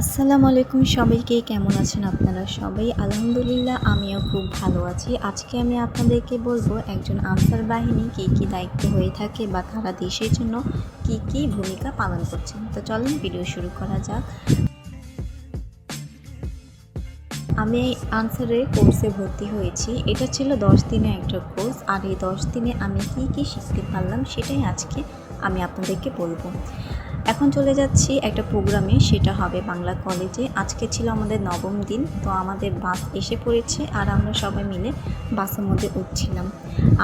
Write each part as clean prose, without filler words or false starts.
আসসালামু আলাইকুম সবাইকে, কেমন আছেন আপনারা সবাই? আলহামদুলিল্লাহ আমিও খুব ভালো আছি। আজকে আমি আপনাদেরকে বলবো একজন আনসার বাহিনী কী কী দায়িত্ব হয়ে থাকে বা তারা দেশের জন্য কী কী ভূমিকা পালন করছেন। তো চলেন ভিডিও শুরু করা যাক। আমি আনসারের কোর্সে ভর্তি হয়েছি। এটা ছিল 10 দিনের একটা কোর্স, আর এই 10 দিনে আমি কী কী শিখতে পারলাম সেটাই আজকে আমি আপনাদেরকে বলবো। এখন চলে যাচ্ছি একটা প্রোগ্রামে, সেটা হবে বাংলা কলেজে। আজকে ছিল আমাদের নবম দিন, তো আমাদের বাস এসে পড়েছে আর আমরা সবাই মিলে বাসের মধ্যে উঠছিলাম।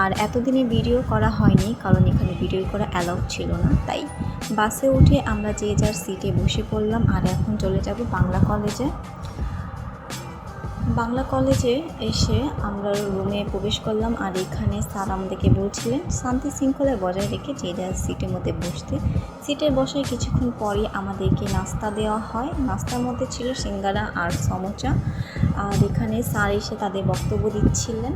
আর এতদিনে ভিডিও করা হয়নি, কারণ এখানে ভিডিও করা অ্যালাউড ছিল না। তাই বাসে উঠে আমরা যে যার সিটে বসে পড়লাম আর এখন চলে যাব বাংলা কলেজে। বাংলা কলেজে এসে আমরা রুমে প্রবেশ করলাম, আর এখানে স্যার আমাদেরকে বলছিলেন শান্তি শৃঙ্খলা বজায় রেখে যে যার সিটের মধ্যে বসতে। সিটে বসে কিছুক্ষণ পরই আমাদেরকে নাস্তা দেওয়া হয়। নাস্তার মধ্যে ছিল সিঙ্গারা আর সমোচা। আর এখানে স্যার এসে তাদের বক্তব্য দিচ্ছিলেন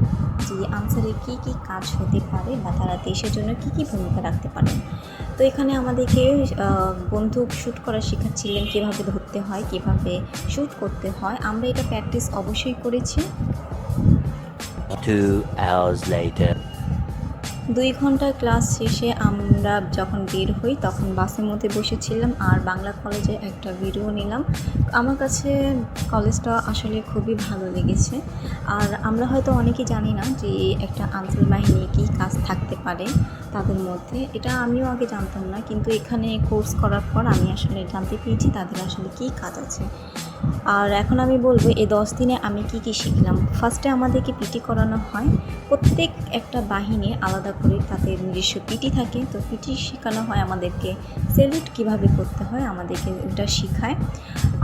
যে আনসারের কী কী কাজ হতে পারে বা তারা দেশের জন্য কী কী ভূমিকা রাখতে পারেন। তো এখানে আমাদেরকে বন্দুক শ্যুট করা শেখাচ্ছিলেন, কীভাবে ধরতে হয়, কীভাবে শ্যুট করতে হয়। আমরা এটা প্র্যাকটিস অবশ্যই করেছি। 2 hours later. 2 ঘন্টার ক্লাস শেষে আমরা যখন বের হই তখন বাসের মধ্যে বসেছিলাম আর বাংলা কলেজে একটা ভিডিও নিলাম। আমার কাছে কলেজটা আসলে খুবই ভালো লেগেছে। আর আমরা হয়তো অনেকেই জানি না যে একটা আনসার বাহিনী কী কাজ থাকতে পারে তাদের মধ্যে। এটা আমিও আগে জানতাম না, কিন্তু এখানে কোর্স করার পর আমি আসলে জানতে পেরেছি তাদের আসলে কী কাজ আছে। আর এখন আমি বলবো এই 10 দিনে আমি কী কী শিখলাম। ফার্স্টে আমাদেরকে পিটি করানো হয়। প্রত্যেক একটা বাহিনী আলাদা করে তাদের নিজস্ব পিটি থাকে, তো পিটি শেখানো হয় আমাদেরকে। স্যালুট কীভাবে করতে হয় আমাদেরকে ওটা শেখায়।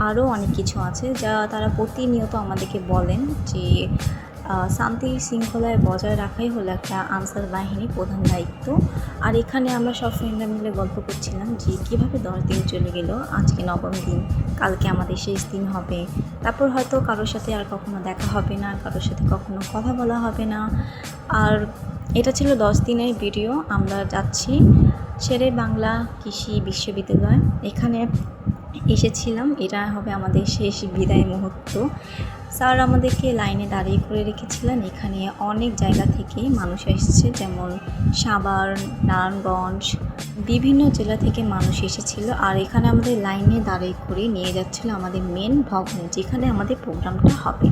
আরও অনেক কিছু আছে যা তারা প্রতিনিয়ত আমাদেরকে বলেন যে শান্তি শৃঙ্খলায় বজায় রাখাই হলো একটা আনসার বাহিনীর প্রধান দায়িত্ব। আর এখানে আমরা সব ফ্রেন্ডরা মিলে গল্প করছিলাম যে কীভাবে 10 দিন চলে গেল, আজকে নবম দিন, কালকে আমাদের শেষ দিন হবে। তারপর হয়তো কারোর সাথে আর কখনো দেখা হবে না, কারোর সাথে কখনো কথা বলা হবে না। আর এটা ছিল 10 দিনের ভিডিও। আমরা যাচ্ছি শেরে বাংলা কৃষি বিশ্ববিদ্যালয়, এখানে এসেছিলাম। এটা হবে আমাদের শেষ বিদায় মুহূর্ত। স্যার আমাদেরকে লাইনে দাঁড়িয়ে করে রেখেছিলেন। এখানে অনেক জায়গা থেকে মানুষ এসেছে, যেমন সাভার, নারায়ণগঞ্জ, বিভিন্ন জেলা থেকে মানুষ এসেছিল। আর এখানে আমাদের লাইনে দাঁড়িয়ে করে নিয়ে যাচ্ছিল আমাদের মেন ভবনে, যেখানে আমাদের প্রোগ্রামটা হবে।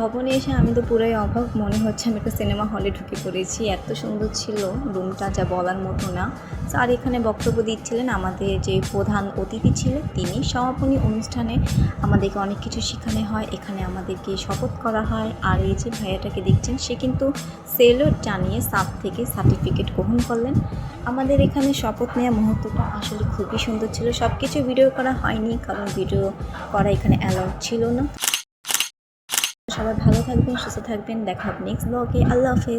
ভবনে এসে আমি তো পুরোই অবাক, মনে হচ্ছে আমি একটা সিনেমা হলে ঢুকে পড়েছি। এত সুন্দর ছিল রুমটা, যা বলার মতো না। স্যার এখানে বক্তব্য দিচ্ছিলেন। আমাদের যে প্রধান অতিথি ছিল তিনি সমাপনী অনুষ্ঠানে আমাদেরকে অনেক কিছু শেখানো হয়। এখানে আমাদেরকে শপথ করা হয়। আর এই যে ভাইয়াটাকে দেখছেন, সে কিন্তু সেলুট জানিয়ে স্যার থেকে সার্টিফিকেট গ্রহণ করলেন। আমাদের এখানে শপথ নেওয়া মুহূর্তটা আসলে খুবই সুন্দর ছিল। সব কিছু ভিডিও করা হয়নি, কারণ ভিডিও করা এখানে অ্যালাউড ছিল না। সবাই ভালো থাকবেন, সুস্থ থাকবেন। দেখা হবে নেক্সট ব্লগে। আল্লাহ হাফেজ।